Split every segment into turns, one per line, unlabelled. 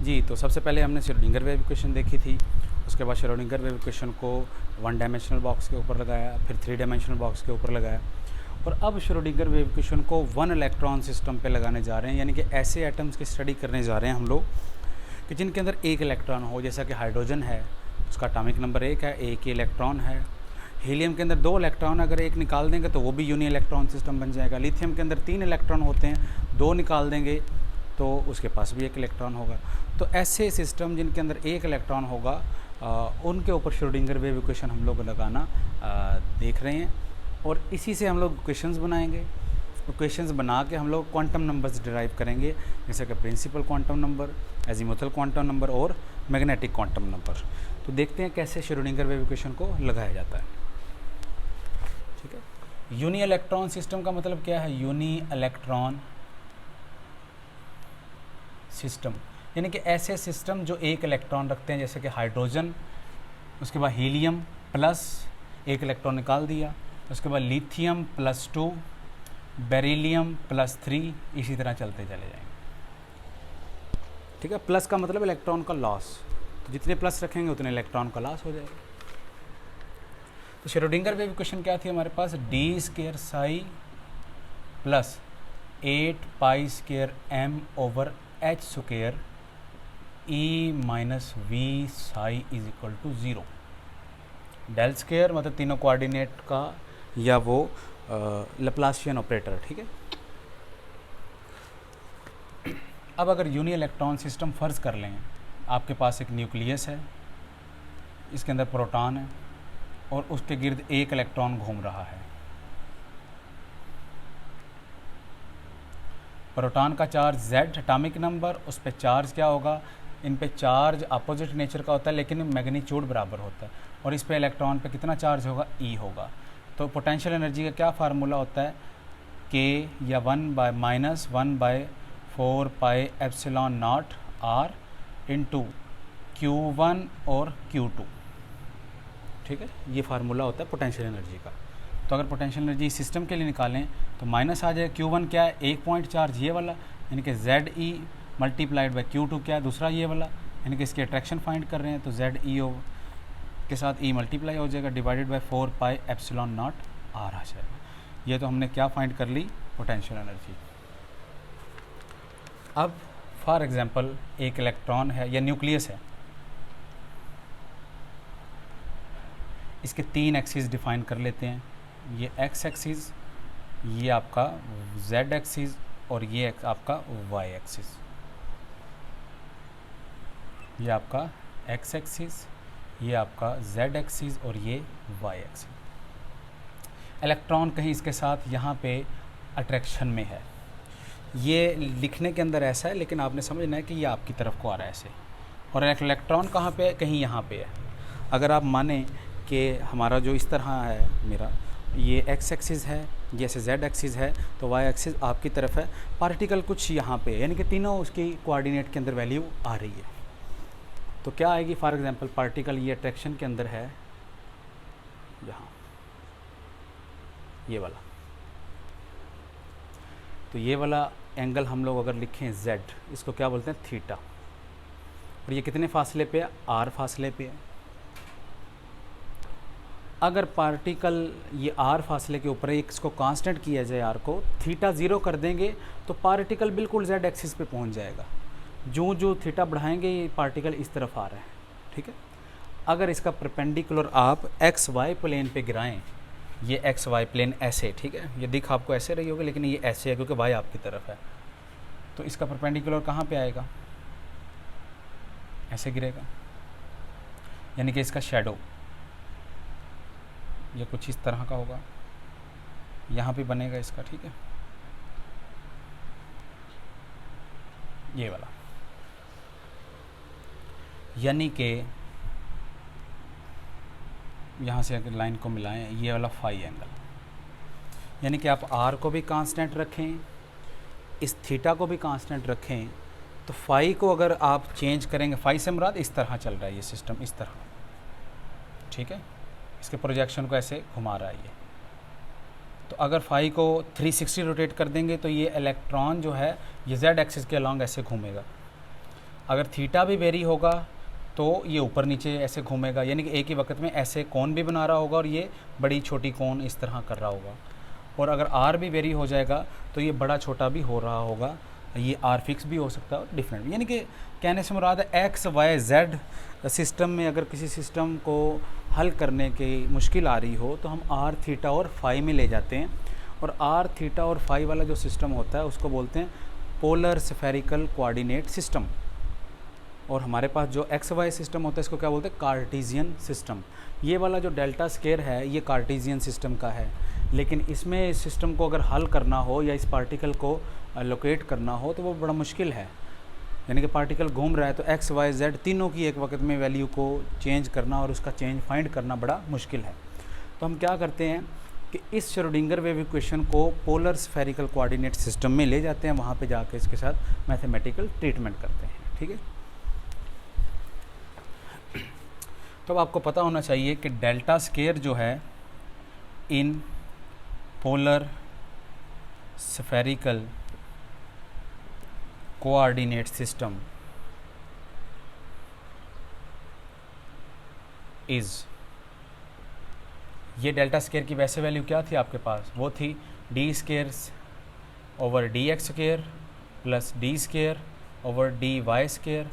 जी, तो सबसे पहले हमने श्रोडिंगर वेव इक्वेशन देखी थी। उसके बाद श्रोडिंगर वेव इक्वेशन को वन डायमेंशनल बॉक्स के ऊपर लगाया, फिर थ्री डायमेंशनल बॉक्स के ऊपर लगाया, और अब श्रोडिंगर वेव इक्वेशन को वन इलेक्ट्रॉन सिस्टम पे लगाने जा रहे हैं। यानी कि ऐसे एटम्स की स्टडी करने जा रहे हैं हम लोग कि जिनके अंदर एक इलेक्ट्रॉन हो। जैसा कि हाइड्रोजन है, उसका एटॉमिक नंबर 1 है, एक ही इलेक्ट्रॉन है। हीलियम के अंदर 2 इलेक्ट्रॉन, अगर एक निकाल देंगे तो वो भी यूनी इलेक्ट्रॉन सिस्टम बन जाएगा। लिथियम के अंदर 3 इलेक्ट्रॉन होते हैं, 2 निकाल देंगे तो उसके पास भी 1 इलेक्ट्रॉन होगा। तो ऐसे सिस्टम जिनके अंदर 1 इलेक्ट्रॉन होगा उनके ऊपर श्रोडिंगर वेव इक्वेशन हम लोग लगाना देख रहे हैं, और इसी से हम लोग इक्वेशंस बनाएंगे। इक्वेशंस बना के हम लोग क्वांटम नंबर्स डिराइव करेंगे, जैसे कि principal quantum number, azimuthal quantum number और मैग्नेटिक क्वांटम नंबर। तो देखते हैं कैसे श्रोडिंगर वेव इक्वेशन को लगाया जाता है। ठीक है, यूनी इलेक्ट्रॉन सिस्टम का मतलब क्या है? यूनी इलेक्ट्रॉन सिस्टम यानी कि ऐसे सिस्टम जो एक इलेक्ट्रॉन रखते हैं, जैसे कि हाइड्रोजन, उसके बाद हीलियम प्लस 1 इलेक्ट्रॉन निकाल दिया, उसके बाद लिथियम +2, बेरिलियम +3, इसी तरह चलते चले जाएंगे। ठीक है, प्लस का मतलब इलेक्ट्रॉन का लॉस, तो जितने प्लस रखेंगे उतने इलेक्ट्रॉन का लॉस हो जाएगा। तो श्रोडिंगर वेव इक्वेशन क्या थी हमारे पास? d² psi plus 8π² m/h² e - v psi = 0। Del square मतलब तीनों कोऑर्डिनेट का, या वो लैप्लासियन ऑपरेटर। ठीक है, अब अगर यूनी इलेक्ट्रॉन सिस्टम फ़र्ज़ कर लें, आपके पास एक न्यूक्लियस है, इसके अंदर प्रोटॉन है और उसके गिर्द 1 इलेक्ट्रॉन घूम रहा है। प्रोटॉन का चार्ज Z, एटॉमिक नंबर, उस पर चार्ज क्या होगा? इन पे चार्ज अपोजिट नेचर का होता है लेकिन मैग्नीट्यूड बराबर होता है, और इस पे इलेक्ट्रॉन पे कितना चार्ज होगा? E होगा। तो पोटेंशियल एनर्जी का क्या फार्मूला होता है? K या 1/-4πε0 R इंटू Q1 और Q2। ठीक है, ये फार्मूला होता है पोटेंशियल एनर्जी का। तो अगर पोटेंशियल एनर्जी सिस्टम के लिए निकालें तो माइनस आ जाए। Q1 क्या है? 1 पॉइंट चार्ज ये वाला, यानी कि ZE मल्टीप्लाइड बाई Q2 क्या है? दूसरा ये वाला, यानी कि इसकी अट्रैक्शन फाइंड कर रहे हैं, तो ZE के साथ E मल्टीप्लाई हो जाएगा, डिवाइडेड बाई 4πε0 R आ जाएगा। ये तो हमने क्या फाइंड कर ली? Potential energy. अब फॉर एग्जांपल एक इलेक्ट्रॉन है या न्यूक्लियस है, इसके 3 एक्सिस डिफाइन कर लेते हैं। ये x एक्सिस, ये आपका z एक्सिस, और ये आपका y एक्सिस। ये आपका x एक्सिस, ये आपका z एक्सिस, और ये y एक्सिस। इलेक्ट्रॉन कहीं इसके साथ यहाँ पे अट्रैक्शन में है। ये लिखने के अंदर ऐसा है, लेकिन आपने समझना है कि ये आपकी तरफ को आ रहा है ऐसे, और एक इलेक्ट्रॉन कहाँ पे है? कहीं यहाँ पे है। अगर आप माने कि हमारा जो इस तरह है, मेरा ये x एक्सिस है, जैसे z एक्सिस है, तो y एक्सिस आपकी तरफ है, पार्टिकल कुछ यहाँ पे है, यानी कि तीनों उसकी कोऑर्डिनेट के अंदर वैल्यू आ रही है। तो क्या आएगी? फॉर एग्जांपल पार्टिकल ये अट्रैक्शन के अंदर है, यहाँ ये वाला, तो ये वाला एंगल हम लोग अगर लिखें z, इसको क्या बोलते हैं? थीटा। और ये कितने फासले पे है? r फासले पे है। अगर पार्टिकल ये r फासले के ऊपर है, इसको कांस्टेंट किया जाए r को, थीटा 0 कर देंगे तो पार्टिकल बिल्कुल z एक्सिस पे पहुंच जाएगा। जो थीटा बढ़ाएंगे ये पार्टिकल इस तरफ आ रहा है। ठीक है, अगर इसका परपेंडिकुलर आप एक्स वाई प्लेन पे गिराएं, ये एक्स वाई प्लेन ऐसे, ठीक है, ये दिख आपको ऐसे रही होगी, लेकिन ये ऐसे है क्योंकि y आपकी तरफ है। तो इसका परपेंडिकुलर कहाँ पे आएगा? ऐसे गिरेगा, यानी कि इसका शेडो ये कुछ इस तरह का होगा, यहाँ पे बनेगा इसका। ठीक है, ये वाला, यानी कि यहाँ से अगर लाइन को मिलाएं, ये वाला फाई एंगल, यानी कि आप r को भी कांस्टेंट रखें, इस थीटा को भी कांस्टेंट रखें, तो फाई को अगर आप चेंज करेंगे, फाई से मुराद इस तरह चल रहा है ये सिस्टम, इस तरह। ठीक है, इसके प्रोजेक्शन को ऐसे घुमा रहा है ये। तो अगर फाई को 360 रोटेट कर देंगे तो ये इलेक्ट्रॉन जो है ये z एक्सिस के अलॉन्ग ऐसे घूमेगा। अगर थीटा भी वेरी होगा तो ये ऊपर नीचे ऐसे घूमेगा, यानी कि एक ही वक्त में ऐसे कोण भी बना रहा होगा और ये बड़ी छोटी कोण इस तरह कर रहा होगा। और अगर आर भी वेरी हो जाएगा तो ये बड़ा छोटा भी हो रहा होगा, ये आर फिक्स भी हो सकता है और डिफरेंट, यानी कि कहने से मुराद है एक्स वाई जेड सिस्टम में अगर किसी सिस्टम को हल करने की मुश्किल आ रही हो तो हम आर थीटा और फाई में ले जाते हैं, और आर थीटा और फाई वाला जो सिस्टम होता है उसको बोलते हैं पोलर स्फेरिकल कोऑर्डिनेट सिस्टम। और हमारे पास जो एक्स वाई सिस्टम होता है इसको क्या बोलते हैं, कार्टेशियन सिस्टम। ये वाला जो डेल्टा स्क्वायर है ये कार्टेशियन सिस्टम का है, लेकिन इसमें इस सिस्टम को अगर हल करना हो या इस पार्टिकल को लोकेट करना हो तो वो बड़ा मुश्किल है, यानी कि पार्टिकल घूम रहा है तो एक्स वाई जेड तीनों की एक वक्त में वैल्यू को चेंज करना और उसका चेंज फाइंड करना बड़ा मुश्किल है। तो हम क्या करते हैं कि इस श्रोडिंगर वेव इक्वेशन को पोलर स्फेरिकल कोऑर्डिनेट सिस्टम में ले जाते हैं, वहाँ पे जाके इसके साथ मैथमेटिकल ट्रीटमेंट करते हैं। ठीक है, तो अब आपको पता होना चाहिए कि डेल्टा स्क्वायर जो है in polar spherical coordinate system is, ये डेल्टा स्क्वायर की वैसे वैल्यू क्या थी आपके पास, वो थी d square over d x square plus d square over d y square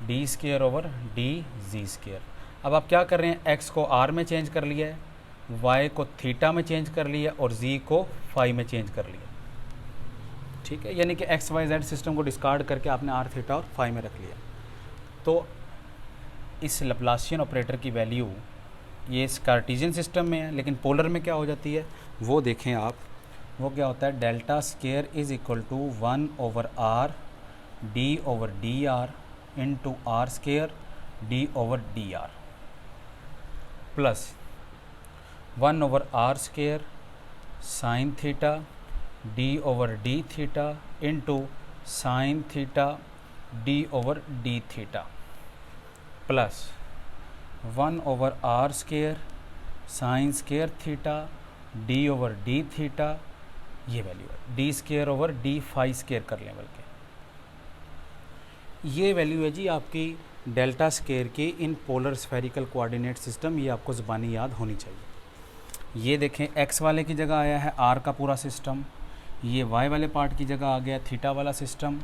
d square over d z square. अब आप क्या कर रहे हैं, एक्स को आर में चेंज कर लिया है, वाई को थीटा में चेंज कर लिया और जी को फाई में चेंज कर लिया। ठीक है, यानी कि एक्स वाई जेड सिस्टम को डिस्कार्ड करके आपने आर थीटा और फाई में रख लिया। तो इस लैप्लासियन ऑपरेटर की वैल्यू ये इस कार्टेशियन सिस्टम में है, लेकिन पोलर में क्या हो जाती है वो देखें आप, वो क्या होता है, delta square is equal to 1 over r d over D R into are square D over D r plus 1 over are square sine theta D over D theta into sine theta D over D theta plus 1 over are square sine square theta D over D theta, ये value है d square over D phi square कर लें, बल्कि ये value है जी आपकी delta square की इन polar spherical coordinate system. ये आपको ज़बानी याद होनी चाहिए। ये देखें एक्स वाले की जगह आया है आर का पूरा सिस्टम, ये वाई वाले पार्ट की जगह आ गया थीटा वाला सिस्टम,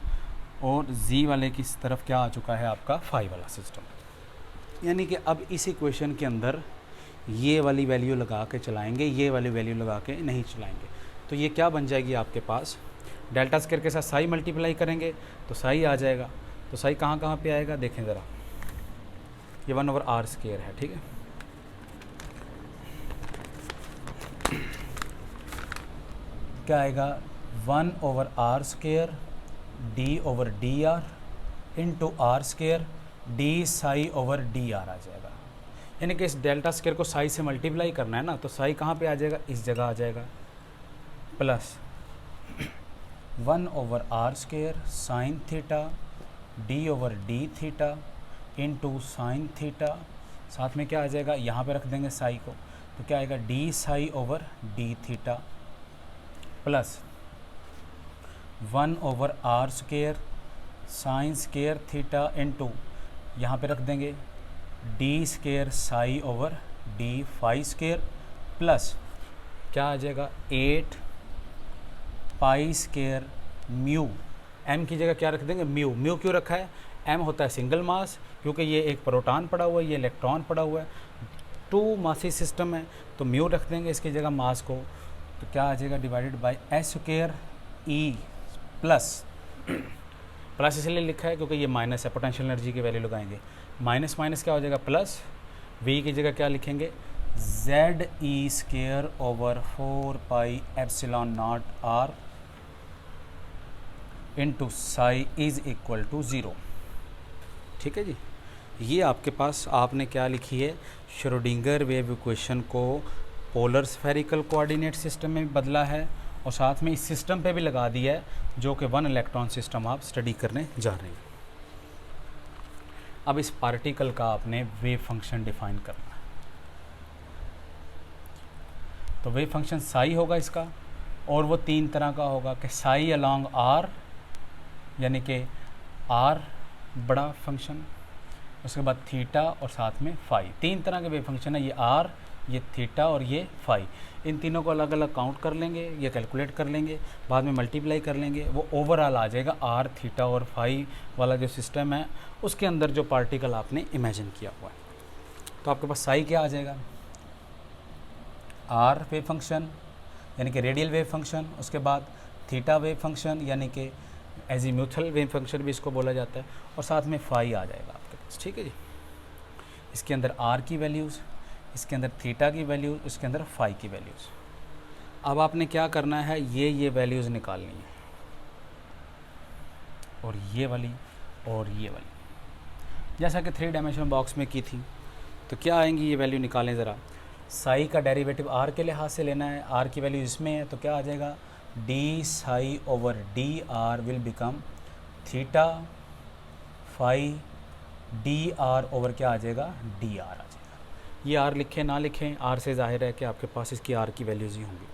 और जी वाले की तरफ क्या आ चुका है आपका फाई वाला सिस्टम। यानी कि अब इस इक्वेशन के अंदर ये वाली वैल्यू लगा के चलाएंगे, ये वाली वैल्यू लगा के नहीं चलाएंगे। तो ये क्या बन जाएगी आपके पास, डेल्टा स्क्वायर के साथ साई मल्टीप्लाई करेंगे तो साई आ जाएगा। तो साई कहाँ कहाँ पे आएगा देखें ज़रा, ये 1 ओवर आर स्क्वायर है। ठीक है, क्या आएगा 1 over are square D over D R into are square D psi over D R आ जाएगा। यानी कि इस डेल्टा स्क्वायर को साई से मल्टीप्लाई करना है ना, तो साई कहाँ पे आ जाएगा, इस जगह आ जाएगा, plus 1 over are square sine theta D over D theta into sine theta, साथ में क्या आ जाएगा, यहाँ पे रख देंगे साई को, तो क्या आएगा d psi over D theta plus 1 over are square sine square theta into यहाँ पे रख देंगे d square psi over D phi square plus क्या आ जाएगा 8 पाई स्क्वायर म्यू, एम की जगह क्या रख देंगे म्यू। म्यू क्यों रखा है, एम होता है सिंगल मास, क्योंकि ये एक प्रोटॉन पड़ा हुआ है, ये इलेक्ट्रॉन पड़ा हुआ है, 2 मासी सिस्टम है, तो म्यू रख देंगे इसकी जगह मास को। तो क्या आ जाएगा divided by s square e plus, plus इसलिए लिखा है क्योंकि ये माइनस है, पोटेंशियल एनर्जी की वैल्यू लगाएंगे, माइनस माइनस क्या हो जाएगा प्लस, वी की जगह क्या लिखेंगे z e square over 4 pi epsilon not r into psi is equal to 0। ठीक है जी, ये आपके पास आपने क्या लिखी है, श्रोडिंगर वेव इक्वेशन को पोलर स्फेरिकल कोऑर्डिनेट सिस्टम में बदला है और साथ में इस सिस्टम पे भी लगा दिया है जो कि 1 इलेक्ट्रॉन सिस्टम आप स्टडी करने जा रहे हैं। अब इस पार्टिकल का आपने वेव फंक्शन डिफाइन करना है, तो वेव फंक्शन साई होगा इसका, और वो 3 तरह का होगा कि साई अलोंग आर, यानी कि आर बड़ा फंक्शन, उसके बाद थीटा और साथ में फाई। 3 तरह के वेव फंक्शन है, ये आर, ये थीटा और ये फाई। इन तीनों को अलग अलग काउंट कर लेंगे, ये कैलकुलेट कर लेंगे, बाद में मल्टीप्लाई कर लेंगे, वो ओवरऑल आ जाएगा आर थीटा और फाई वाला जो सिस्टम है उसके अंदर जो पार्टिकल आपने इमेजिन किया हुआ है। तो आपके पास साई क्या आ जाएगा, आर वेव फंक्शन यानी कि रेडियल वेव फंक्शन, उसके बाद थीटा वेव फंक्शन यानी कि एजीम्यूथल वेव फंक्शन भी इसको बोला जाता है, और साथ में फाई आ जाएगा आपके पास। ठीक है जी, इसके अंदर आर की वैल्यूज़, इसके अंदर थीटा की वैल्यूज़, इसके अंदर फाई की वैल्यूज़। अब आपने क्या करना है, ये वैल्यूज़ निकालनी है, और ये वाली और ये वाली, जैसा कि 3 डायमेंशनल बॉक्स में की थी। तो क्या आएंगी ये वैल्यू, निकालें ज़रा। साई का डेरिवेटिव आर के लिहाज से लेना है, आर की वैल्यू इसमें है, तो क्या आ जाएगा, d psi over D r will become theta phi d are over क्या आ जाएगा, डी आर आ जाएगा। ये आर लिखें ना लिखें, आर से जाहिर है कि आपके पास इसकी आर की वैल्यूज़ ही होंगी।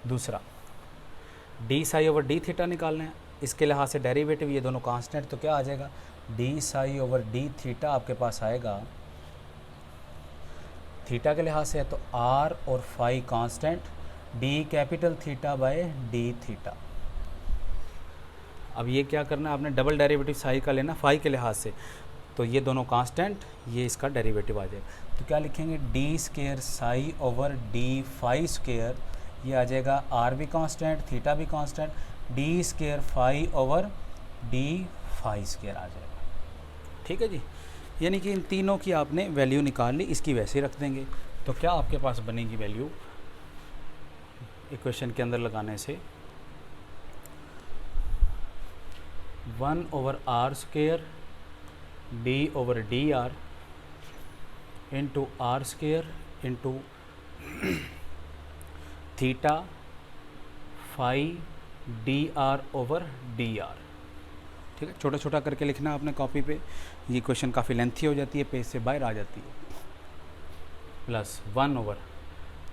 दूसरा, D psi over D theta निकालना है, इसके लिहाज से डेरिवेटिव ये दोनों कांस्टेंट, तो क्या आ जाएगा, d psi over D theta आपके पास आएगा, थीटा के लिहाज से है तो आर और phi constant, d capital theta by D theta. अब ये क्या करना है आपने, डबल डेरिवेटिव साई का लेना फाई के लिहाज से, तो ये दोनों कांस्टेंट, ये इसका डेरिवेटिव आ जाएगा। तो क्या लिखेंगे, D square psi over D phi square, ये आ जाएगा आर भी कांस्टेंट थीटा भी constant, D square phi over D phi square आ जाएगा। ठीक है जी, यानी कि इन तीनों की आपने वैल्यू निकाल ली, इसकी वैसे रख देंगे। तो क्या आपके पास बनेगी वैल्यू इक्वेशन के अंदर लगाने से, 1 over are square d over D R into r square into theta phi d are over D r. ठीक है, छोटा छोटा करके लिखना आपने कॉपी पे, ये क्वेश्चन काफ़ी लेंथी हो जाती है, पेज से बाहर आ जाती है। Plus 1 over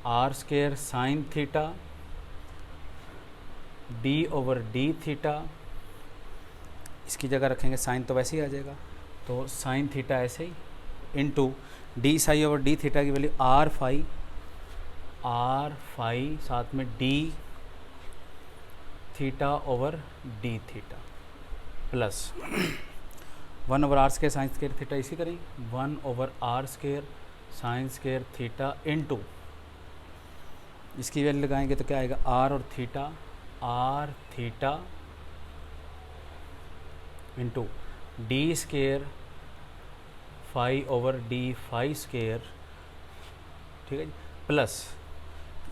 are square sine theta D over D theta, इसकी जगह रखेंगे साइन तो वैसे ही आ जाएगा, तो साइन थीटा ऐसे ही, into D psi over D theta की वैल्यू आर फाई साथ में D theta over D theta, plus 1 over are square sine square theta, इसी तरह 1 over are square sine square theta into, इसकी वैल्यू लगाएंगे तो क्या आएगा, आर और theta, R theta into D square phi over D phi square. ठीक है जी, प्लस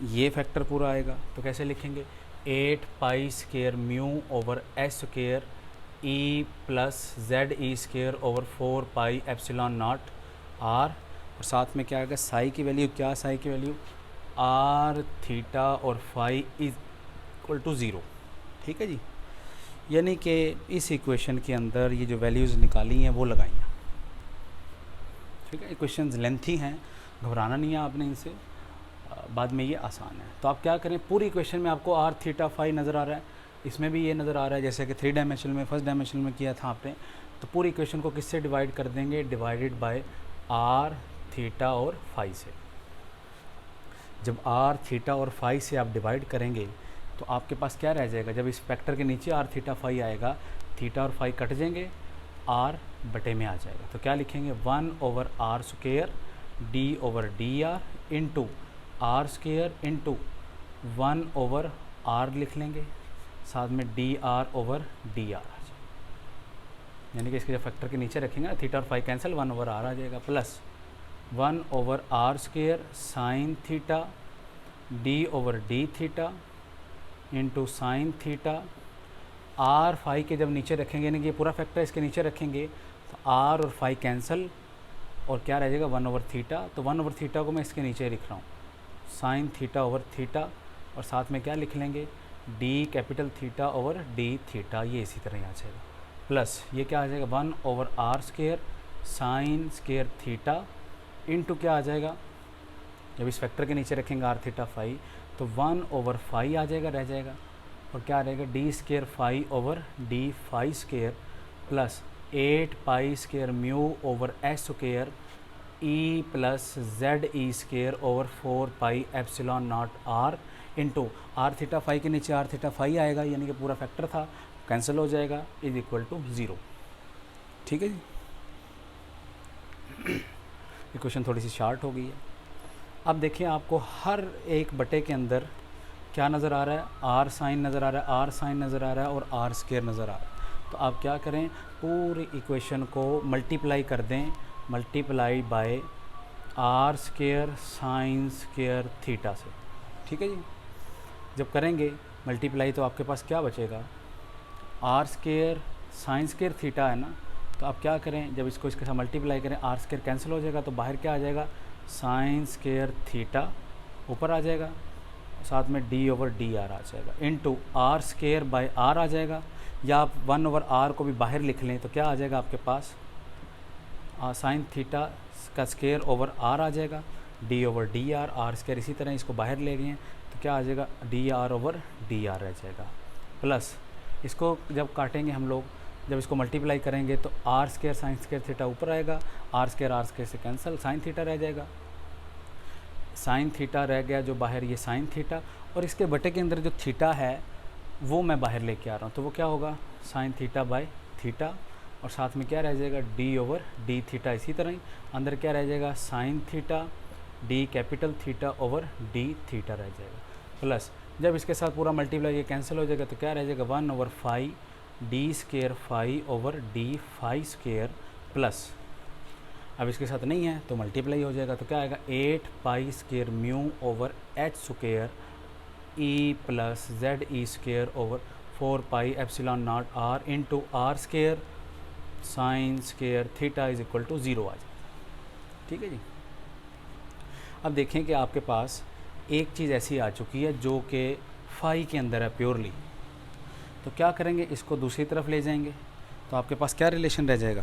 ये फैक्टर पूरा आएगा, तो कैसे लिखेंगे, 8 pi square mu over s square e plus Z E square over 4 pi epsilon not are, और साथ में क्या आएगा, साई की वैल्यू, क्या साई की वैल्यू, आर थीटा और फाई इज इक्वल टू 0। ठीक है जी, यानी कि इस इक्वेशन के अंदर ये जो वैल्यूज़ निकाली हैं वो लगाई हैं। ठीक है, इक्वेशंस लेंथी हैं, घबराना नहीं है आपने इनसे, बाद में ये आसान है। तो आप क्या करें, पूरी इक्वेशन में आपको आर थीटा फाई नज़र आ रहा है, इसमें भी ये नज़र आ रहा है, जैसे कि 3 डायमेंशनल में, फर्स्ट डायमेंशनल में किया था आपने, तो पूरी इक्वेशन को किससे डिवाइड कर देंगे, डिवाइडेड बाय आर थीटा और फाई से। जब आर थीटा और फाई से आप डिवाइड करेंगे तो आपके पास क्या रह जाएगा, जब इस फैक्टर के नीचे आर थीटा फाई आएगा, थीटा और फाई कट जाएंगे, आर बटे में आ जाएगा। तो क्या लिखेंगे, 1 over are square D over D R into are square into 1 over R लिख लेंगे, साथ में D are over D R आ जाएगा। यानी कि इसके जब फैक्टर के नीचे रखेंगे ना, थीटा और फाई कैंसिल, 1 ओवर आर आ जाएगा, plus 1 over are square sine theta D over D theta into sine theta, r phi के जब नीचे रखेंगे, यानी कि ये पूरा फैक्टर इसके नीचे रखेंगे तो आर और फाई कैंसिल, और क्या रह जाएगा, 1 ओवर थीटा। तो 1 ओवर थीटा को मैं इसके नीचे लिख रहा हूँ, साइन थीटा ओवर थीटा, और साथ में क्या लिख लेंगे, D capital theta over D theta, ये इसी तरह आ जाएगा, प्लस ये क्या आ जाएगा, 1 over are square sine square theta into क्या आ जाएगा, जब इस फैक्टर के नीचे रखेंगे आर थीटा फाई, तो 1 ओवर फाई आ जाएगा, रह जाएगा, और क्या रहेगा, d square phi over D phi square, plus 8 pi square mu over H square E plus Z E square over 4 pi epsilon not r into r theta phi के नीचे R theta phi आएगा, यानी कि पूरा factor था, cancel हो जाएगा, is equal to 0। ठीक है जी, इक्वेशन थोड़ी सी शार्ट हो गई है। अब देखिए आपको हर एक बटे के अंदर क्या नज़र आ रहा है, आर साइन नज़र आ रहा है, आर साइन नज़र आ रहा है और आर स्केयर नज़र आ रहा है। तो आप क्या करें, पूरी इक्वेशन को मल्टीप्लाई कर दें, multiply by r square sine square theta से। ठीक है जी, जब करेंगे मल्टीप्लाई तो आपके पास क्या बचेगा, r square sine square theta है ना, तो आप क्या करें, जब इसको इसके साथ मल्टीप्लाई करें आर स्केयर कैंसिल हो जाएगा, तो बाहर क्या आ जाएगा, साइन स्केयर थीटा ऊपर आ जाएगा, साथ में डी ओवर डी आर आ जाएगा, into R square by R आ जाएगा, या आप 1 ओवर आर को भी बाहर लिख लें तो क्या आ जाएगा आपके पास, साइन थीटा का स्केयर ओवर आर आ जाएगा, d over D r, r square इसी तरह इसको बाहर ले गए हैं तो क्या आ जाएगा, D R over D r रह जाएगा, प्लस इसको जब काटेंगे हम लोग, जब इसको मल्टीप्लाई करेंगे तो r square sine square theta ऊपर आएगा, आर स्केयर से कैंसिल, साइन थीटा रह जाएगा, साइन थीटा रह गया जो बाहर, ये साइन थीटा, और इसके बटे के अंदर जो थीटा है वो मैं बाहर लेके आ रहा हूँ, तो वो क्या होगा, साइन थीटा बाय थीटा, और साथ में क्या रह जाएगा, डी ओवर डी थीटा, इसी तरह ही अंदर क्या रह जाएगा, sign theta D capital theta over D theta रह जाएगा, प्लस जब इसके साथ पूरा मल्टीप्लाई ये कैंसिल हो जाएगा तो क्या रह जाएगा, 1 over phi d square phi over D phi square, plus अब इसके साथ नहीं है तो मल्टीप्लाई हो जाएगा, तो क्या आएगा, 8 pi square mu over h square e plus Z E square over 4 pi epsilon not r into r square sine square theta is equal to 0 आ जाएगा। ठीक है जी, अब देखें कि आपके पास एक चीज़ ऐसी आ चुकी है जो कि फाई के अंदर है प्योरली, तो क्या करेंगे, इसको दूसरी तरफ ले जाएंगे तो आपके पास क्या रिलेशन रह जाएगा,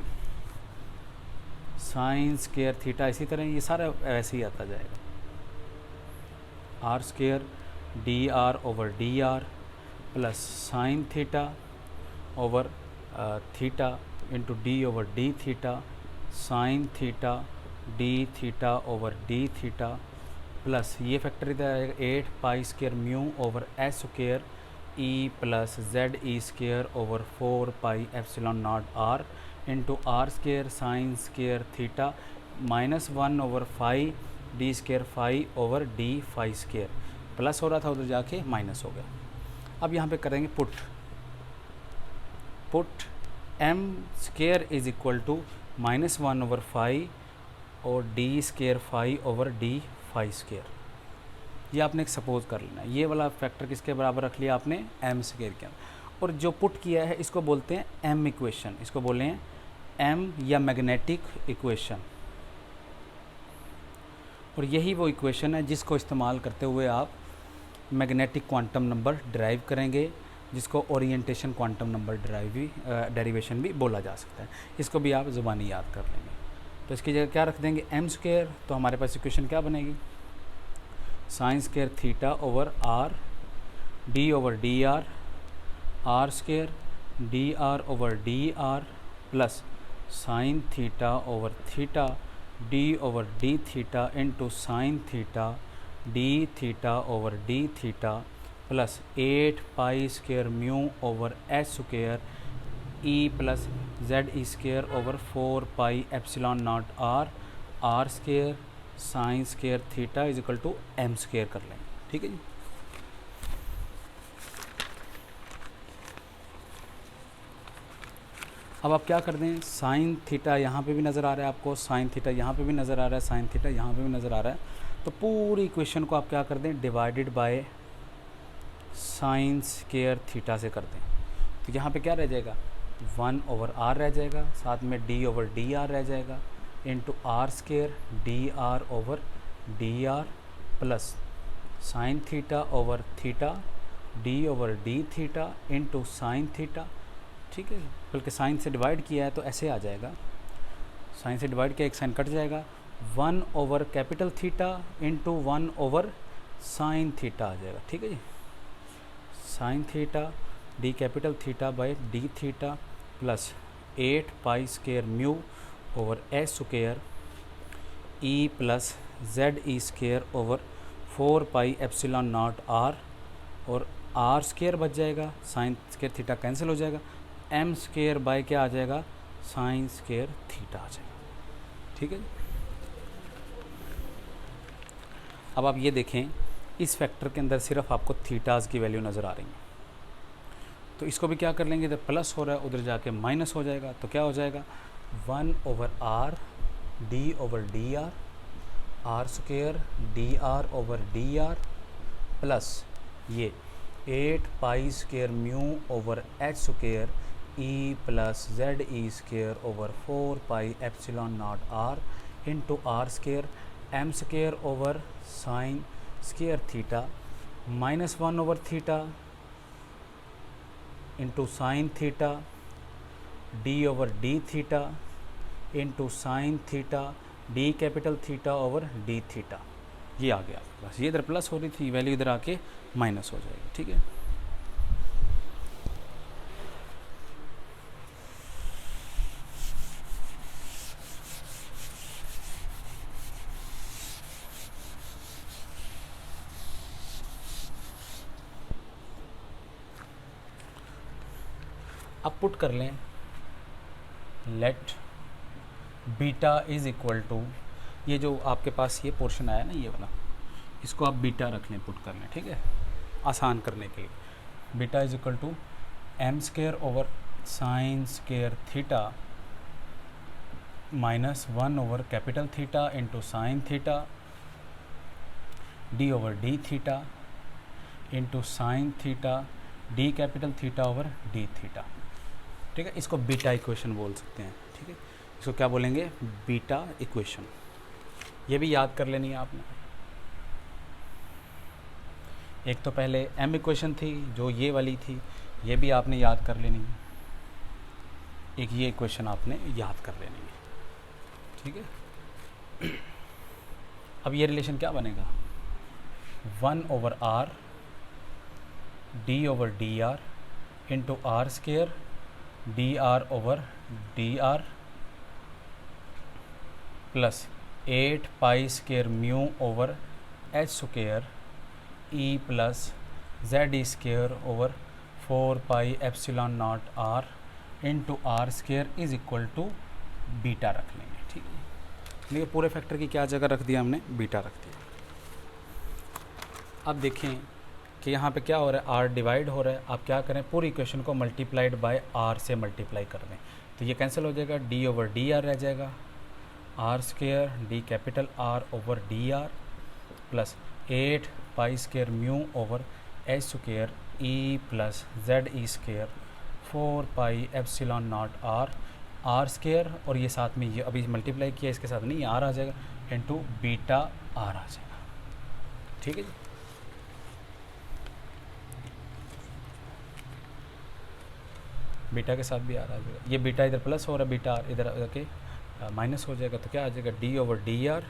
साइन स्केयर थीटा, इसी तरह ये सारा ऐसे ही आता जाएगा, r square d are over D r plus sine theta over theta into d over D theta, sine theta d theta over D theta, plus ये फैक्टर इधर आएगा 8 pi square mu over h square e plus Z E square over 4 pi epsilon not r into r square sine square theta minus 1 over phi d square phi over D phi square, plus हो रहा था उधर जाके minus हो गया। अब यहाँ पे करेंगे put M square is equal to -1 over phi और D square phi over D phi square, ये आपने एक सपोज कर लेना, ये वाला फैक्टर किसके बराबर रख लिया आपने, एम स्केयर के, और जो पुट किया है इसको बोलते हैं एम इक्वेशन, इसको बोले हैं एम या मैग्नेटिक इक्वेशन, और यही वो इक्वेशन है जिसको इस्तेमाल करते हुए आप मैग्नेटिक क्वांटम नंबर ड्राइव करेंगे, जिसको ओरिएंटेशन क्वांटम नंबर डेरिवेशन भी बोला जा सकता है, इसको भी आप ज़ुबानी याद कर लेंगे। तो इसकी जगह क्या रख देंगे, एम स्केयर, तो हमारे पास इक्वेशन क्या बनेगी, sine square theta over r d over D r, r square d are over D r plus sine theta over theta D over D theta into sine theta d theta over D theta plus 8 pi square mu over h square e plus Z E square over 4 pi epsilon not r, r square sine square theta is equal to m square कर लेंगे। ठीक है जी, अब आप क्या कर दें, sine theta यहाँ पे भी नज़र आ रहा है आपको, साइन थीटा यहाँ पे भी नज़र आ रहा है, साइन थीटा यहाँ पे भी नज़र आ रहा है, तो पूरी इक्वेशन को आप क्या कर दें, divided by sine square theta से कर दें, तो यहाँ पे क्या रह जाएगा, 1 ओवर आर रह जाएगा, साथ में डी ओवर डी आर रह जाएगा into r square d are over D r plus sine theta over theta D over D theta into sine theta. ठीक है, बल्कि साइन से डिवाइड किया है तो ऐसे आ जाएगा, साइन से डिवाइड किया एक साइन कट जाएगा, 1 over capital theta into 1 over sine theta आ जाएगा। ठीक है जी, sine theta D capital theta by D theta plus 8 pi square mu over H square E plus Z E square over 4 pi epsilon not are, और R square बच जाएगा, sign square theta cancel हो जाएगा, M square by क्या आ जाएगा, sign square theta आ जाएगा। ठीक है जी। अब आप ये देखें, इस फैक्टर के अंदर सिर्फ आपको थीटाज की वैल्यू नज़र आ रही है, तो इसको भी क्या कर लेंगे, इधर प्लस हो रहा है उधर जाके माइनस हो जाएगा, तो क्या हो जाएगा 1 over r d over D r, r square d are over D r plus ये 8 pi square mu over H square E plus Z e square over 4 pi epsilon not r into r square m square over sine square theta minus 1 over theta into sine theta D over D theta into sine theta D capital theta over D theta. ये आ गया बस, ये इधर plus हो रही थी value इधर आके माइनस हो जाएगी। ठीक है, अब पुट कर लें, let beta is equal to, ये जो आपके पास ये पोर्शन आया ना ये वाला, इसको आप बीटा रख लें, पुट कर लें। ठीक है, आसान करने के लिए beta is equal to m square over sine square theta minus 1 over capital theta into sine theta D over D theta into sine theta D capital theta over D theta. ठीक है, इसको बीटा इक्वेशन बोल सकते हैं। ठीक है, इसको क्या बोलेंगे, बीटा इक्वेशन। ये भी याद कर लेनी है आपने। एक तो पहले एम इक्वेशन थी जो ये वाली थी, ये भी आपने याद कर लेनी है। एक ये इक्वेशन आपने याद कर लेनी है। ठीक है, अब ये रिलेशन क्या बनेगा, 1 over r d over D R into r square d are over D r plus 8 pi square mu over H square E plus Z e square over 4 pi epsilon not r into r square is equal to beta रख लेंगे। ठीक है, देखिए पूरे factor की क्या जगह रख दिया हमने, बीटा रख दिया। अब देखें कि यहाँ पे क्या हो रहा है, आर डिवाइड हो रहा है। आप क्या करें, पूरी इक्वेशन को मल्टीप्लाइड बाय आर से मल्टीप्लाई कर दें, तो ये कैंसिल हो जाएगा, डी ओवर डी आर रह जाएगा, r square d capital r over D r plus 8 pi square mu over H square E plus Z e square 4 pi epsilon not r, r square और ये साथ में ये अभी मल्टीप्लाई किया इसके साथ नहीं, आर आ जाएगा इंटू बीटा आर आ जाएगा। ठीक है जी, बीटा के साथ भी आर आ जाएगा। ये बीटा इधर प्लस हो रहा है, बीटा आर इधर आके माइनस हो जाएगा, तो क्या आ जाएगा, d over D r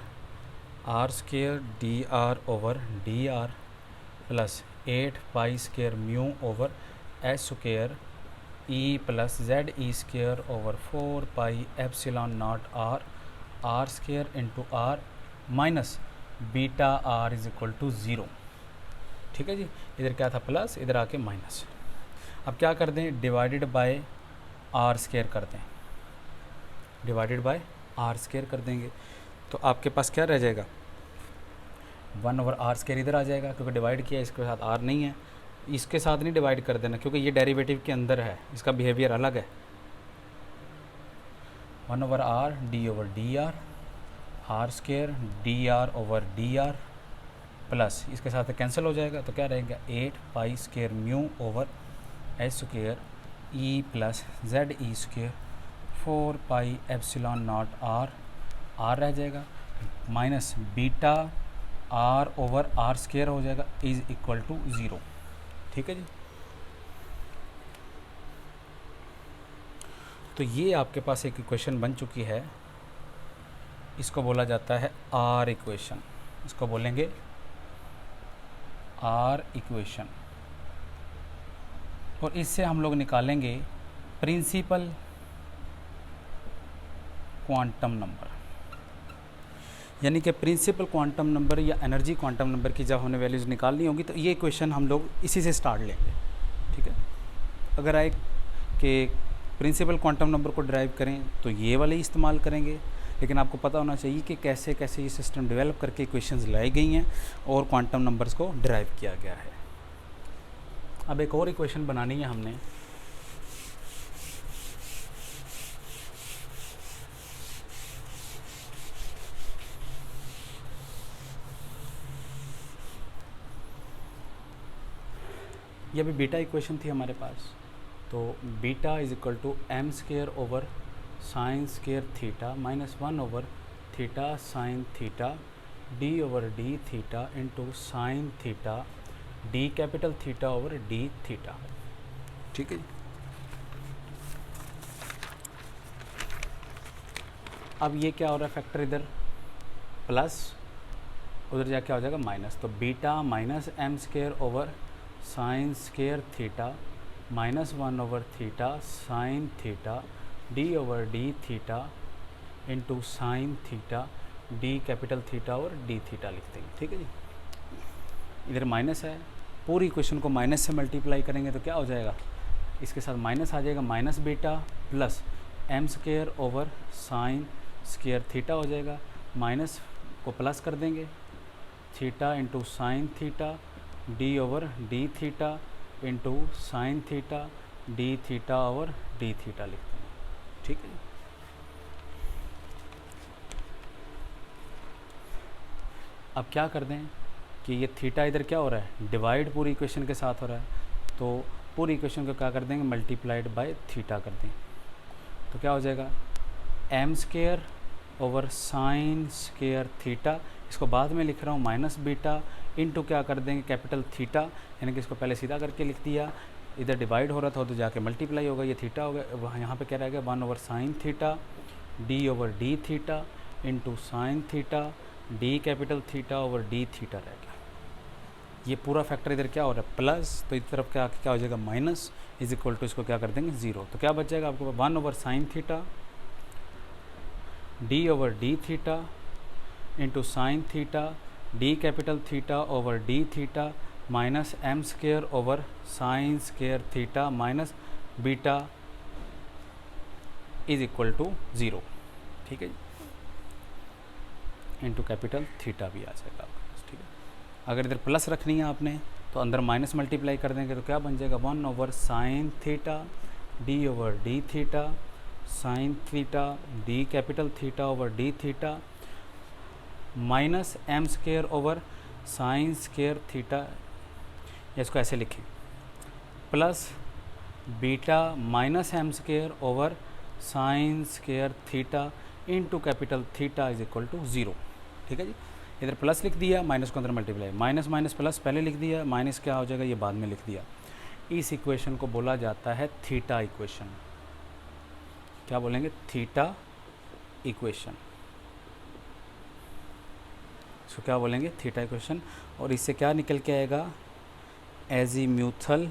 square d are over D r plus 8 pi square mu over H square E plus Z e square over 4 pi epsilon not r, r square into r minus beta r is equal to 0। ठीक है जी, इधर क्या था plus, इधर आके minus. अब क्या कर दें, डिवाइडेड बाय आर स्क्वेयर कर दें, डिवाइडेड बाय आर स्क्वेयर कर देंगे, तो आपके पास क्या रह जाएगा, 1 ओवर आर स्क्वेयर इधर आ जाएगा, क्योंकि डिवाइड किया इसके साथ आर नहीं है, इसके साथ नहीं डिवाइड कर देना क्योंकि ये डेरिवेटिव के अंदर है, इसका बिहेवियर अलग है। 1 over r d over D r square d are over D r plus इसके साथ कैंसिल हो जाएगा, तो क्या रहेगा, 8 pi square mu over H square E plus Z e square 4 pi epsilon not r, r रह जाएगा minus beta r over r square हो जाएगा इज इक्वल टू 0। ठीक है जी, तो ये आपके पास एक इक्वेशन बन चुकी है, इसको बोला जाता है आर इक्वेशन, इसको बोलेंगे आर इक्वेशन। और इससे हम लोग निकालेंगे प्रिंसिपल क्वांटम नंबर, यानी कि प्रिंसिपल क्वांटम नंबर या एनर्जी क्वांटम नंबर की जब हमें वैल्यूज़ निकालनी होगी तो ये इक्वेशन हम लोग इसी से स्टार्ट लेंगे, ठीक है। अगर आए कि प्रिंसिपल क्वांटम नंबर को ड्राइव करें तो ये वाले ही इस्तेमाल करेंगे, लेकिन आपको पता होना चाहिए कि कैसे कैसे ये सिस्टम डेवलप करके इक्वेशंस लाई गई हैं और क्वांटम नंबर्स को ड्राइव किया गया है। अब एक और इक्वेशन बनानी है हमने, ये भी बीटा इक्वेशन थी हमारे पास। तो beta is equal to m square over sine square theta minus 1 over theta sine theta D over D theta into sine theta D capital theta over D theta, ठीक है जी। अब ये क्या हो रहा है, फैक्टर इधर प्लस, उधर जाके क्या हो जाएगा माइनस, तो beta minus M square over sine square theta minus 1 over theta sine theta D over D theta into sine theta D capital theta और डी थीटा लिखते हैं, ठीक है जी। इधर माइनस है, पूरी इक्वेशन को माइनस से मल्टीप्लाई करेंगे तो क्या हो जाएगा, इसके साथ माइनस आ जाएगा, minus beta plus m square over sine square theta हो जाएगा, माइनस को प्लस कर देंगे, theta into sine theta D over D theta into sine theta d theta over D theta लिखते हैं, ठीक है। अब क्या कर दें कि ये थीटा इधर क्या हो रहा है, डिवाइड पूरी इक्वेशन के साथ हो रहा है, तो पूरी इक्वेशन को क्या कर देंगे, मल्टीप्लाइड बाय थीटा कर दें, तो क्या हो जाएगा M square over sine square theta, इसको बाद में लिख रहा हूँ माइनस बीटा इनटू क्या कर देंगे कैपिटल थीटा, यानी कि इसको पहले सीधा करके लिख दिया, इधर डिवाइड हो रहा था तो जाके मल्टीप्लाई होगा, ये थीटा हो गया, वहाँ यहाँ पे क्या रहेगा 1 over sine theta D over D theta into sine theta D capital theta over D theta रह गया। ये पूरा फैक्टर इधर क्या हो रहा है प्लस, तो इस तरफ क्या हो जाएगा माइनस इज इक्वल टू इसको क्या कर देंगे 0, तो क्या बच जाएगा आपको 1 over sine theta D over D theta into sine theta D capital theta over D theta minus M square over sine square theta minus beta is equal to 0, ठीक है जी, इंटू कैपिटल थीटा भी आ जाएगा आपके पास, ठीक है। अगर इधर plus रखनी है आपने तो अंदर माइनस मल्टीप्लाई कर देंगे तो क्या बन जाएगा 1 over sine theta D over D theta sine theta D capital theta over D theta minus M square over sine square theta, या इसको ऐसे लिखें plus beta minus M square over sine square theta into capital theta is equal to 0, ठीक है जी। इधर plus लिख दिया, minus को अंदर मल्टीप्लाई, माइनस माइनस प्लस पहले लिख दिया, माइनस क्या हो जाएगा ये बाद में लिख दिया। इस इक्वेशन को बोला जाता है थीटा इक्वेशन, क्या बोलेंगे थीटा इक्वेशन, इसको क्या बोलेंगे थीटा इक्वेशन। और इससे क्या निकल के आएगा एजीम्यूथल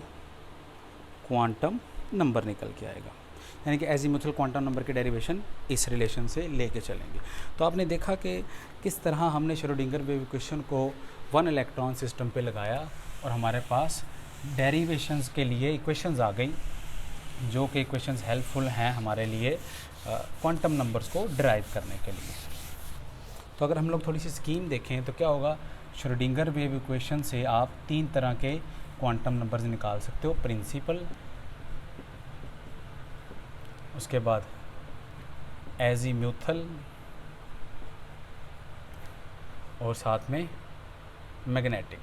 क्वांटम नंबर निकल के आएगा, यानी कि एजीम्यूथल क्वांटम नंबर के डेरिवेशन इस रिलेशन से लेके चलेंगे। तो आपने देखा कि किस तरह हमने श्रोडिंगर वेव इक्वेशन को 1 इलेक्ट्रॉन सिस्टम पे लगाया और हमारे पास डेरिवेशंस के लिए इक्वेशंस आ गई, जो कि इक्वेशंस हेल्पफुल हैं हमारे लिए क्वांटम नंबर्स को डिराइव करने के लिए। तो अगर हम लोग थोड़ी सी स्कीम देखें तो क्या होगा, श्रोडिंगर वेव इक्वेशन से आप 3 तरह के क्वांटम नंबर्स निकाल सकते हो, प्रिंसिपल, उसके बाद एजीम्यूथल और साथ में मैग्नेटिक।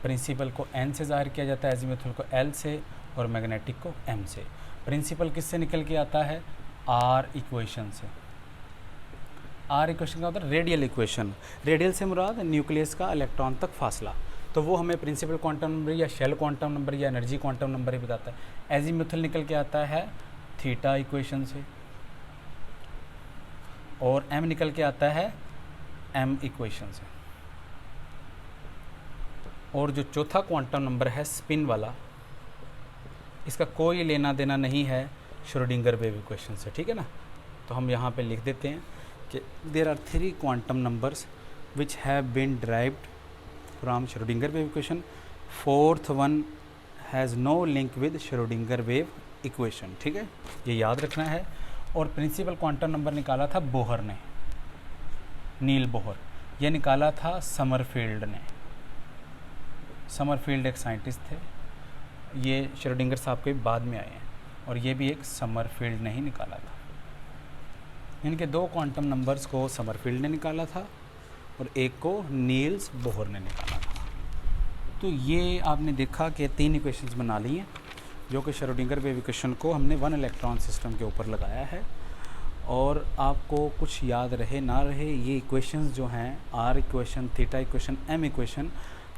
प्रिंसिपल को n से ज़ाहिर किया जाता है, एजीम्यूथल को l से और मैग्नेटिक को m से। प्रिंसिपल किससे निकल के आता है, r इक्वेशन से। r इक्वेशन का होता है रेडियल इक्वेशन, रेडियल से मुराद न्यूक्लियस का इलेक्ट्रॉन तक फासला, तो वो हमें प्रिंसिपल क्वांटम नंबर या शेल क्वांटम नंबर या एनर्जी क्वांटम नंबर ही बताता है। एजीम्यूथल निकल के आता है थीटा इक्वेशन से, और m निकल के आता है m इक्वेशन से। और जो चौथा क्वांटम नंबर है स्पिन वाला, इसका कोई लेना देना नहीं है श्रोडिंगर वेव इक्वेशन से, ठीक है ना। तो हम यहाँ पे लिख देते हैं कि there are 3 quantum numbers which have been derived from Schrodinger wave equation, 4th one has no link with Schrodinger wave equation, ठीक है, ये याद रखना है। और प्रिंसिपल क्वांटम नंबर निकाला था बोहर ने, नील बोहर, ये निकाला था समरफील्ड ने। समरफील्ड एक साइंटिस्ट थे, ये श्रोडिंगर साहब के बाद में आए हैं, और ये भी एक समरफील्ड ने ही निकाला था। इनके 2 क्वांटम नंबर्स को समरफील्ड ने निकाला था और एक को नील्स बोहर ने निकाला था। तो ये आपने देखा कि 3 इक्वेशंस बना ली हैं, जो कि श्रोडिंगर वेव इक्वेशन को हमने 1 इलेक्ट्रॉन सिस्टम के ऊपर लगाया है। और आपको कुछ याद रहे ना रहे, ये इक्वेशंस जो हैं, R equation, theta equation, M equation,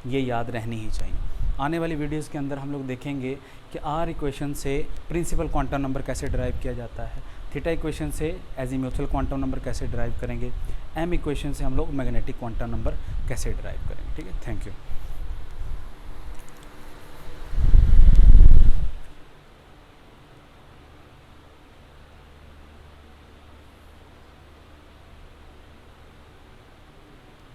ये याद रहनी ही चाहिए। आने वाली वीडियोस के अंदर हम लोग देखेंगे कि आर इक्वेशन से प्रिंसिपल क्वांटम नंबर कैसे ड्राइव किया जाता है, थीटा इक्वेशन से एजीम्यूथल क्वांटम नंबर कैसे ड्राइव करेंगे, एम इक्वेशन से हम लोग मैग्नेटिक क्वांटम नंबर कैसे ड्राइव करेंगे, ठीक है। Thank you.